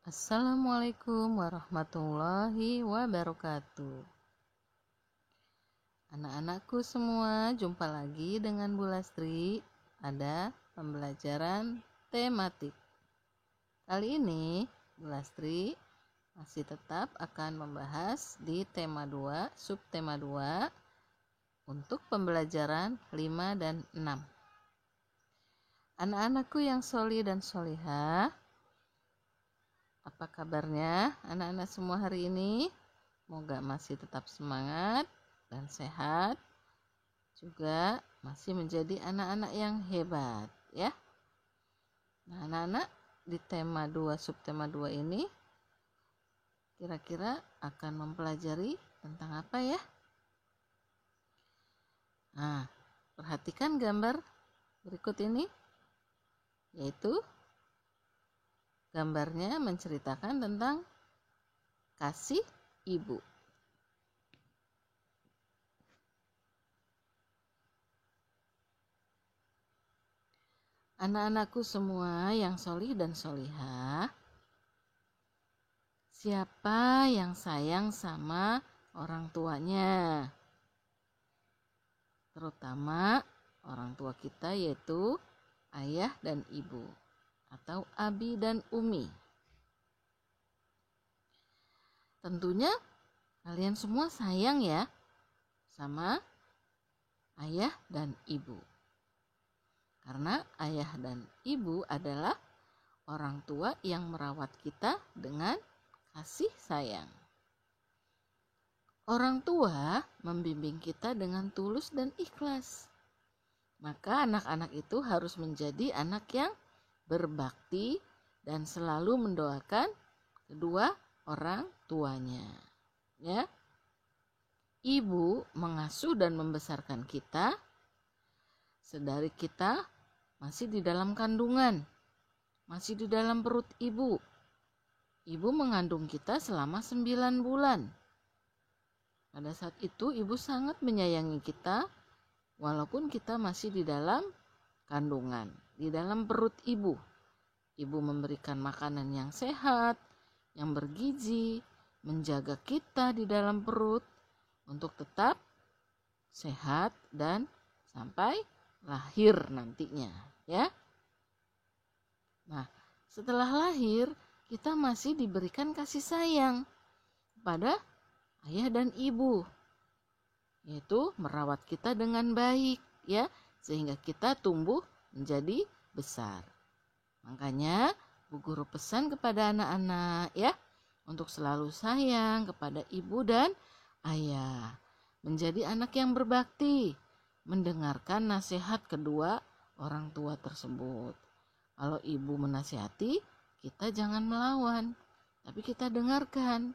Assalamualaikum warahmatullahi wabarakatuh. Anak-anakku semua, jumpa lagi dengan Bu Lastri pada pembelajaran tematik. Kali ini Bu Lastri masih tetap akan membahas di tema 2, subtema 2 untuk pembelajaran 5 dan 6. Anak-anakku yang sholih dan sholihah, apa kabarnya anak-anak semua hari ini? Semoga masih tetap semangat dan sehat, juga masih menjadi anak-anak yang hebat ya. Nah, anak-anak di tema 2 subtema 2 ini kira-kira akan mempelajari tentang apa ya? Nah, perhatikan gambar berikut ini, yaitu gambarnya menceritakan tentang kasih ibu. Anak-anakku semua yang sholih dan sholihah, siapa yang sayang sama orang tuanya? Terutama orang tua kita, yaitu ayah dan ibu atau abi dan umi. Tentunya kalian semua sayang ya sama ayah dan ibu. Karena ayah dan ibu adalah orang tua yang merawat kita dengan kasih sayang. Orang tua membimbing kita dengan tulus dan ikhlas. Maka anak-anak itu harus menjadi anak yang berbakti dan selalu mendoakan kedua orang tuanya. Ya. Ibu mengasuh dan membesarkan kita sedari kita masih di dalam kandungan, masih di dalam perut ibu. Ibu mengandung kita selama 9 bulan. Pada saat itu ibu sangat menyayangi kita walaupun kita masih di dalam kandungan, di dalam perut ibu. Ibu memberikan makanan yang sehat, yang bergizi, menjaga kita di dalam perut untuk tetap sehat dan sampai lahir nantinya, ya. Nah, setelah lahir kita masih diberikan kasih sayang kepada ayah dan ibu, yaitu merawat kita dengan baik ya, sehingga kita tumbuh menjadi besar. Makanya Bu Guru pesan kepada anak-anak ya, untuk selalu sayang kepada ibu dan ayah, menjadi anak yang berbakti, mendengarkan nasihat kedua orang tua tersebut. Kalau ibu menasihati, kita jangan melawan, tapi kita dengarkan.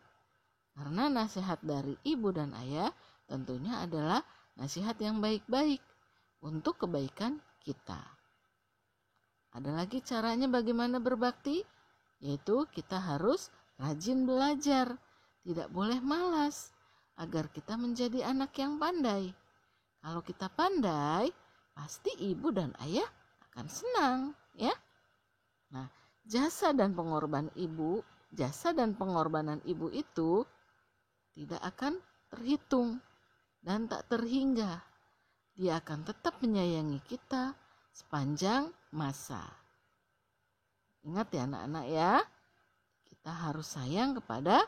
Karena nasihat dari ibu dan ayah tentunya adalah nasihat yang baik-baik untuk kebaikan kita. Ada lagi caranya bagaimana berbakti, yaitu kita harus rajin belajar, tidak boleh malas, agar kita menjadi anak yang pandai. Kalau kita pandai, pasti ibu dan ayah akan senang, ya. Nah, jasa dan pengorbanan ibu itu tidak akan terhitung dan tak terhingga. Dia akan tetap menyayangi kita sepanjang masa. Ingat ya anak-anak ya, kita harus sayang kepada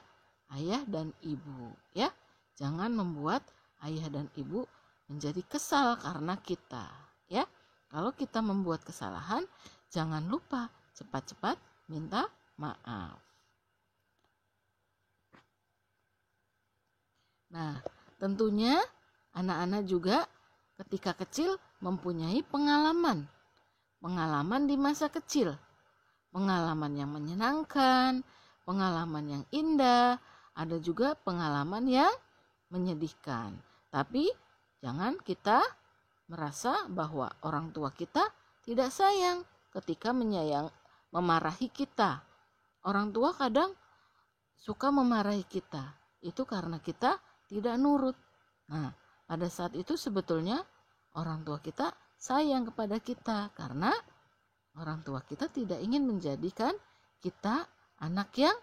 ayah dan ibu ya. Jangan membuat ayah dan ibu menjadi kesal karena kita ya. Kalau kita membuat kesalahan, jangan lupa cepat-cepat minta maaf. Nah, tentunya anak-anak juga ketika kecil mempunyai pengalaman di masa kecil. Pengalaman yang menyenangkan, pengalaman yang indah, ada juga pengalaman yang menyedihkan. Tapi jangan kita merasa bahwa orang tua kita tidak sayang ketika memarahi kita. Orang tua kadang suka memarahi kita. Itu karena kita tidak nurut. Nah, pada saat itu sebetulnya orang tua kita sayang kepada kita karena orang tua kita tidak ingin menjadikan kita anak yang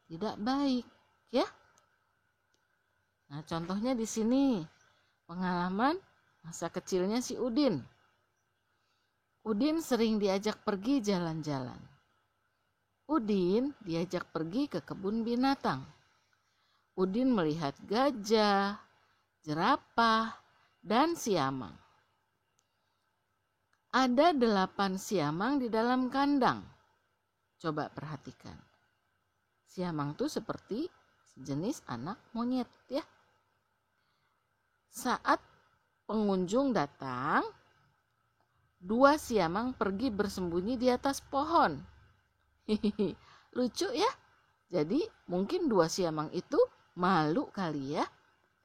tidak baik, ya. Nah, contohnya di sini pengalaman masa kecilnya si Udin. Udin sering diajak pergi jalan-jalan. Udin diajak pergi ke kebun binatang. Udin melihat gajah, jerapah, dan siamang. Ada 8 siamang di dalam kandang. Coba perhatikan. Siamang itu seperti sejenis anak monyet, ya. Saat pengunjung datang, 2 siamang pergi bersembunyi di atas pohon. Hihihi, lucu ya. Jadi mungkin 2 siamang itu malu kali ya,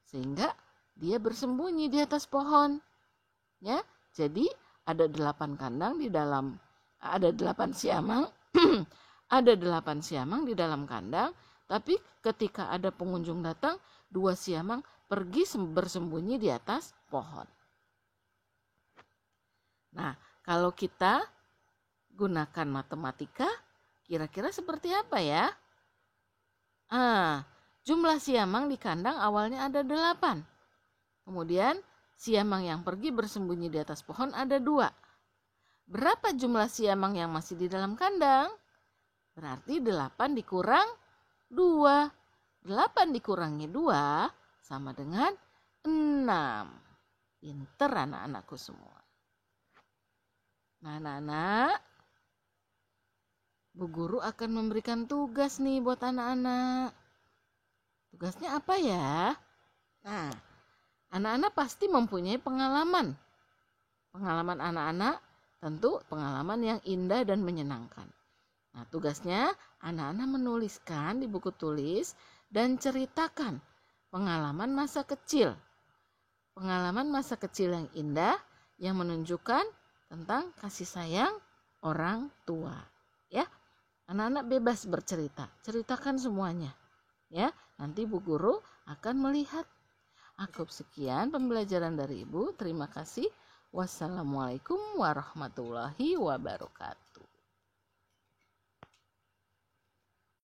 sehingga dia bersembunyi di atas pohon. Ya, jadi ada 8 kandang di dalam, ada 8 siamang, ada 8 siamang di dalam kandang. Tapi ketika ada pengunjung datang, 2 siamang pergi bersembunyi di atas pohon. Nah, kalau kita gunakan matematika, kira-kira seperti apa ya? Jumlah siamang di kandang awalnya ada 8. Kemudian siamang yang pergi bersembunyi di atas pohon ada 2. Berapa jumlah siamang yang masih di dalam kandang? Berarti 8 dikurang 2. 8 dikurangi 2 sama dengan 6. Pinter anak-anakku semua. Nah, anak-anak, Bu Guru akan memberikan tugas nih buat anak-anak. Tugasnya apa ya? Nah, anak-anak pasti mempunyai pengalaman. Pengalaman anak-anak tentu pengalaman yang indah dan menyenangkan. Nah, tugasnya anak-anak menuliskan di buku tulis dan ceritakan pengalaman masa kecil. Pengalaman masa kecil yang indah yang menunjukkan tentang kasih sayang orang tua. Ya, anak-anak bebas bercerita. Ceritakan semuanya. Ya, nanti Bu Guru akan melihat. Cukup sekian pembelajaran dari Ibu. Terima kasih. Wassalamualaikum warahmatullahi wabarakatuh.